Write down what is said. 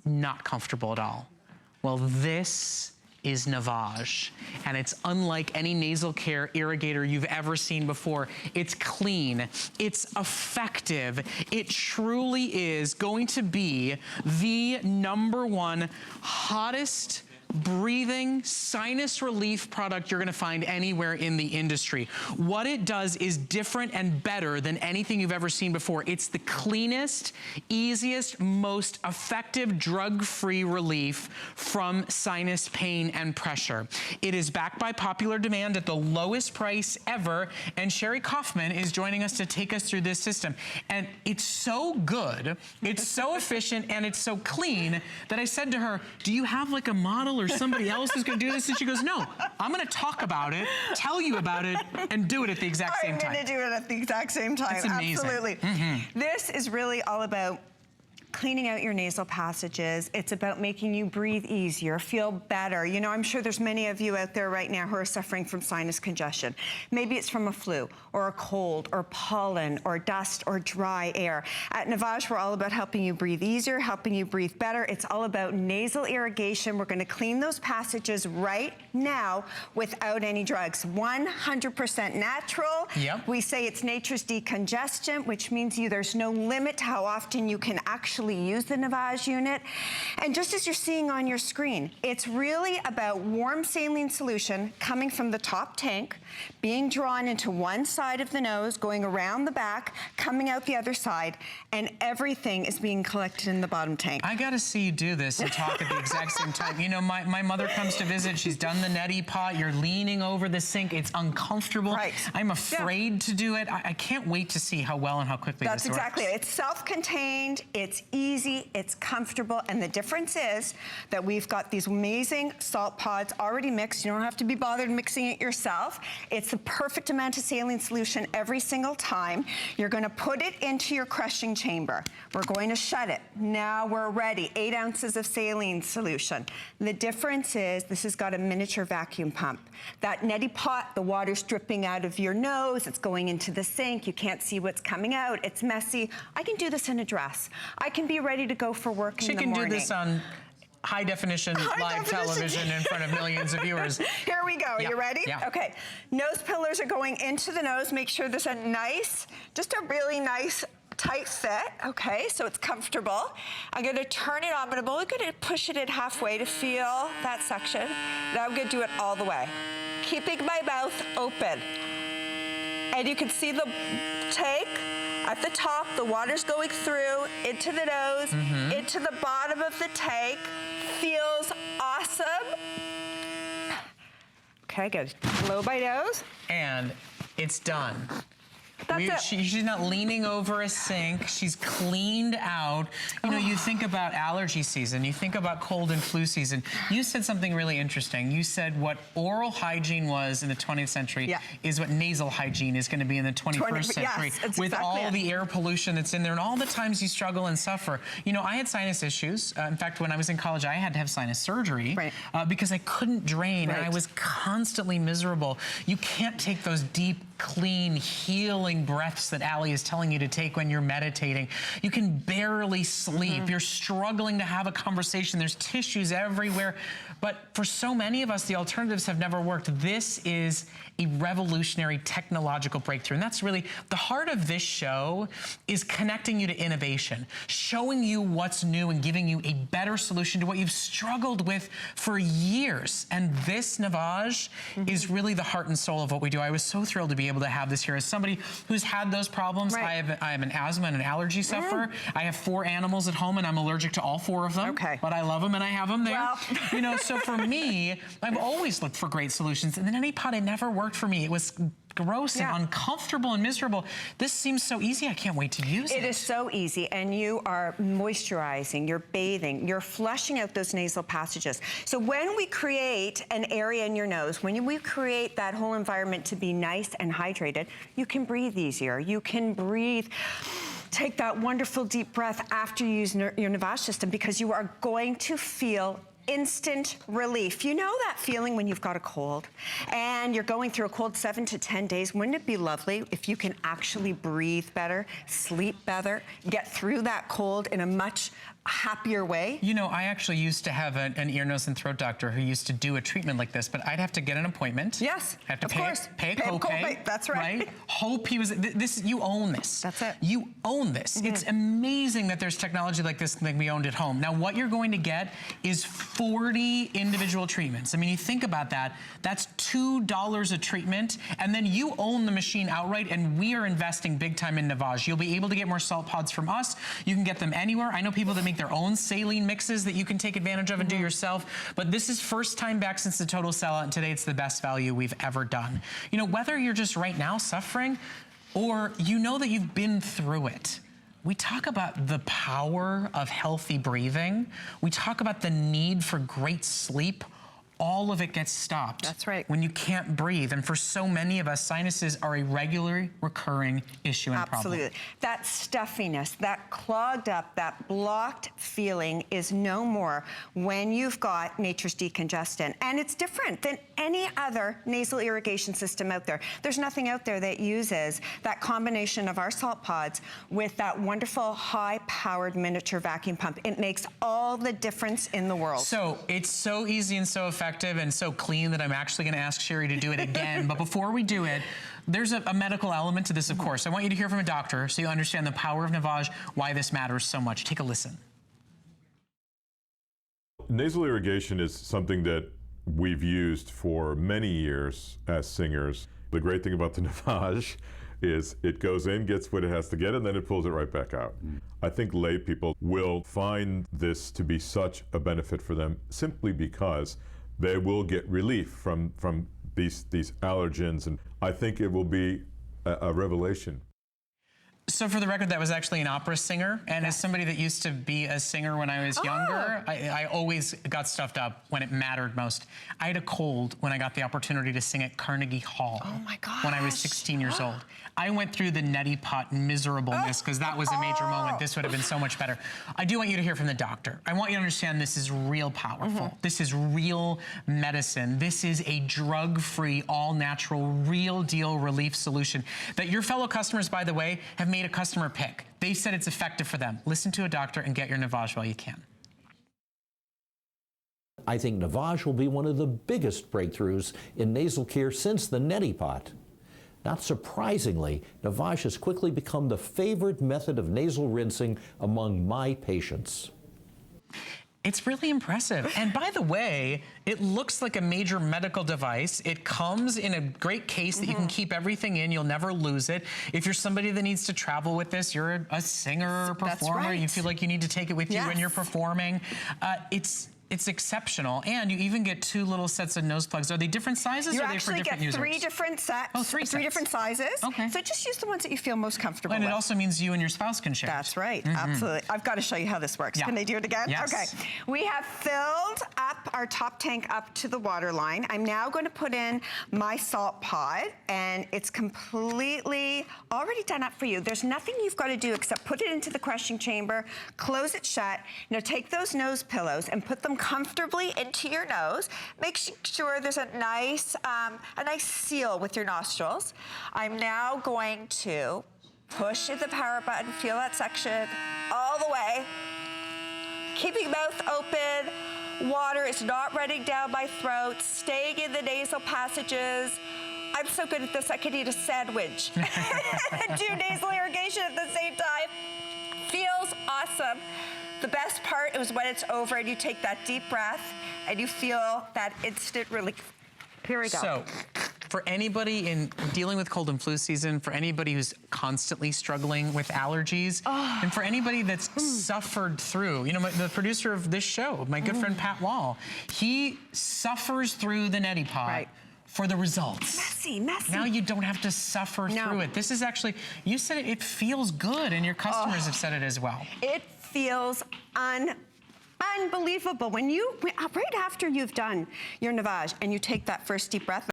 not comfortable at all. Well, this is Navage, and it's unlike any nasal care irrigator you've ever seen before. It's clean, it's effective. It truly is going to be the #1 hottest breathing sinus relief product you're gonna find anywhere in the industry. What it does is different and better than anything you've ever seen before. It's the cleanest, easiest, most effective drug-free relief from sinus pain and pressure. It is backed by popular demand at the lowest price ever, and Sherry Kaufman is joining us to take us through this system. And it's so good, it's so efficient, and it's so clean that I said to her, do you have like a model or somebody else who's gonna do this? And she goes, no, I'm gonna talk about it, tell you about it, and do it at the exact same time. I'm gonna do it at the exact same time. It's amazing. Absolutely. This is really all about cleaning out your nasal passages. It's about making you breathe easier, feel better. You know, I'm sure there's many of you out there right now who are suffering from sinus congestion. Maybe it's from a flu or a cold or pollen or dust or dry air. At Navage, we're all about helping you breathe easier, helping you breathe better. It's all about nasal irrigation. We're gonna clean those passages right now without any drugs. 100% natural. Yep. We say it's nature's decongestant, which means there's no limit to how often you can actually use the Navage unit. And just as you're seeing on your screen, it's really about warm saline solution coming from the top tank, being drawn into one side of the nose, going around the back, coming out the other side, and everything is being collected in the bottom tank. I gotta see you do this and talk at the exact same time. You know, my mother comes to visit, she's done the neti pot, you're leaning over the sink, it's uncomfortable. Right. I'm afraid to do it. I can't wait to see how well and how quickly this works. That's exactly it. It's self-contained, it's easy, it's comfortable, and the difference is that we've got these amazing salt pods already mixed. You don't have to be bothered mixing it yourself. It's the perfect amount of saline solution every single time. You're gonna put it into your crushing chamber. We're going to shut it. Now we're ready. 8 ounces of saline solution. The difference is this has got a miniature vacuum pump. That neti pot, the water's dripping out of your nose, it's going into the sink, you can't see what's coming out, it's messy. I can do this in a dress. I can be ready to go for work in the morning. She can do this on high definition live television in front of millions of viewers. Here we go. Are you ready? Yeah. Okay. Nose pillars are going into the nose. Make sure there's a nice, just a really nice tight fit, okay, so it's comfortable. I'm gonna turn it on, but I'm only gonna push it in halfway to feel that suction. Now I'm gonna do it all the way, keeping my mouth open. And you can see the tank at the top, the water's going through, into the nose, into the bottom of the tank. Feels awesome. Okay, good. Blow my nose. And it's done. That's it. She's not leaning over a sink. She's cleaned out. You know, you think about allergy season. You think about cold and flu season. You said something really interesting. You said what oral hygiene was in the 20th century is what nasal hygiene is going to be in the 21st century. Yes, with all the air pollution that's in there and all the times you struggle and suffer. You know, I had sinus issues. In fact, when I was in college, I had to have sinus surgery because I couldn't drain and I was constantly miserable. You can't take those deep, clean, healing breaths that Allie is telling you to take when you're meditating. You can barely sleep. You're struggling to have a conversation. There's tissues everywhere. But for so many of us, the alternatives have never worked. This is a revolutionary technological breakthrough. And that's really the heart of this show, is connecting you to innovation, showing you what's new and giving you a better solution to what you've struggled with for years. And this Navage is really the heart and soul of what we do. I was so thrilled to be able to have this here as somebody who's had those problems. I am an asthma and an allergy sufferer. I have 4 animals at home and I'm allergic to all 4 of them. But I love them and I have them there. Well. You know, so for me, I've always looked for great solutions. And then any pot, it never worked for me. It was gross and uncomfortable and miserable. This seems so easy. I can't wait to use it. It is so easy, and you are moisturizing, you're bathing, you're flushing out those nasal passages. So when we create an area in your nose, when we create that whole environment to be nice and hydrated, you can breathe easier. You can breathe. Take that wonderful deep breath after you use your Navage system, because you are going to feel instant relief. You know that feeling when you've got a cold and you're going through a cold 7 to 10 days? Wouldn't it be lovely if you can actually breathe better, sleep better, get through that cold in a much happier way. You know, I actually used to have an ear, nose, and throat doctor who used to do a treatment like this, but I'd have to get an appointment. Yes, I have to of pay course. Pay a copay. That's right. Hope he was, this, you own this. That's it. You own this. It's amazing that there's technology like this that we owned at home. Now, what you're going to get is 40 individual treatments. I mean, you think about that, that's $2 a treatment, and then you own the machine outright, and we are investing big time in Navage. You'll be able to get more salt pods from us. You can get them anywhere. I know people that make their own saline mixes that you can take advantage of and do yourself, but this is first time back since the total sellout, and today it's the best value we've ever done. You know, whether you're just right now suffering, or you know that you've been through it, we talk about the power of healthy breathing. We talk about the need for great sleep. All of it gets stopped. That's right. When you can't breathe. And for so many of us, sinuses are a regularly recurring issue and Absolutely. problem. That stuffiness, that clogged up, that blocked feeling is no more when you've got nature's decongestant. And it's different than any other nasal irrigation system out there. There's nothing out there that uses that combination of our salt pods with that wonderful high-powered miniature vacuum pump. It makes all the difference in the world. So it's so easy and so effective and so clean that I'm actually going to ask Sherry to do it again. But before we do it, there's a medical element to this, of course. I want you to hear from a doctor so you understand the power of Navage, why this matters so much. Take a listen. Nasal irrigation is something that we've used for many years as singers. The great thing about the Navage is it goes in, gets what it has to get, and then it pulls it right back out. I think lay people will find this to be such a benefit for them simply because they will get relief from these allergens, and I think it will be a revelation. So for the record, that was actually an opera singer, and as somebody that used to be a singer when I was younger, I always got stuffed up when it mattered most. I had a cold when I got the opportunity to sing at Carnegie Hall. Oh my gosh. When I was 16 years old. I went through the neti pot miserableness because that was a major moment. This would have been so much better. I do want you to hear from the doctor. I want you to understand this is real powerful. This is real medicine. This is a drug-free, all-natural, real deal relief solution that your fellow customers, by the way, have made a customer pick. They said it's effective for them. Listen to a doctor and get your Navage while you can. I think Navage will be one of the biggest breakthroughs in nasal care since the neti pot. Not surprisingly, Navage has quickly become the favored method of nasal rinsing among my patients. It's really impressive. And by the way, it looks like a major medical device. It comes in a great case that you can keep everything in. You'll never lose it. If you're somebody that needs to travel with this, you're a singer or performer, you feel like you need to take it with you when you're performing, it's exceptional. And you even get 2 little sets of nose plugs. Are they different sizes or are they for different users? You actually get 3 different sets. Oh, 3 sets. 3 different sizes. Okay. So just use the ones that you feel most comfortable with. And it also means you and your spouse can share. That's right. Absolutely. I've got to show you how this works. Yeah. Can I do it again? Yes. Okay. We have filled up our top tank up to the water line. I'm now going to put in my salt pod, and it's completely already done up for you. There's nothing you've got to do except put it into the crushing chamber, close it shut. Now take those nose pillows and put them comfortably into your nose. Make sure there's a nice seal with your nostrils. I'm now going to push the power button, feel that suction all the way. Keeping mouth open, water is not running down my throat, staying in the nasal passages. I'm so good at this, I could eat a sandwich and do nasal irrigation at the same time. Feels awesome. The best part is when it's over and you take that deep breath and you feel that instant relief. Here we go. So, for anybody in dealing with cold and flu season, for anybody who's constantly struggling with allergies, and for anybody that's suffered through, you know, the producer of this show, my good friend Pat Wall, he suffers through the neti pot for the results. Messy. Now you don't have to suffer through it. This is actually, you said it feels good, and your customers have said it as well. It feels unbelievable. When you, right after you've done your Navage and you take that first deep breath,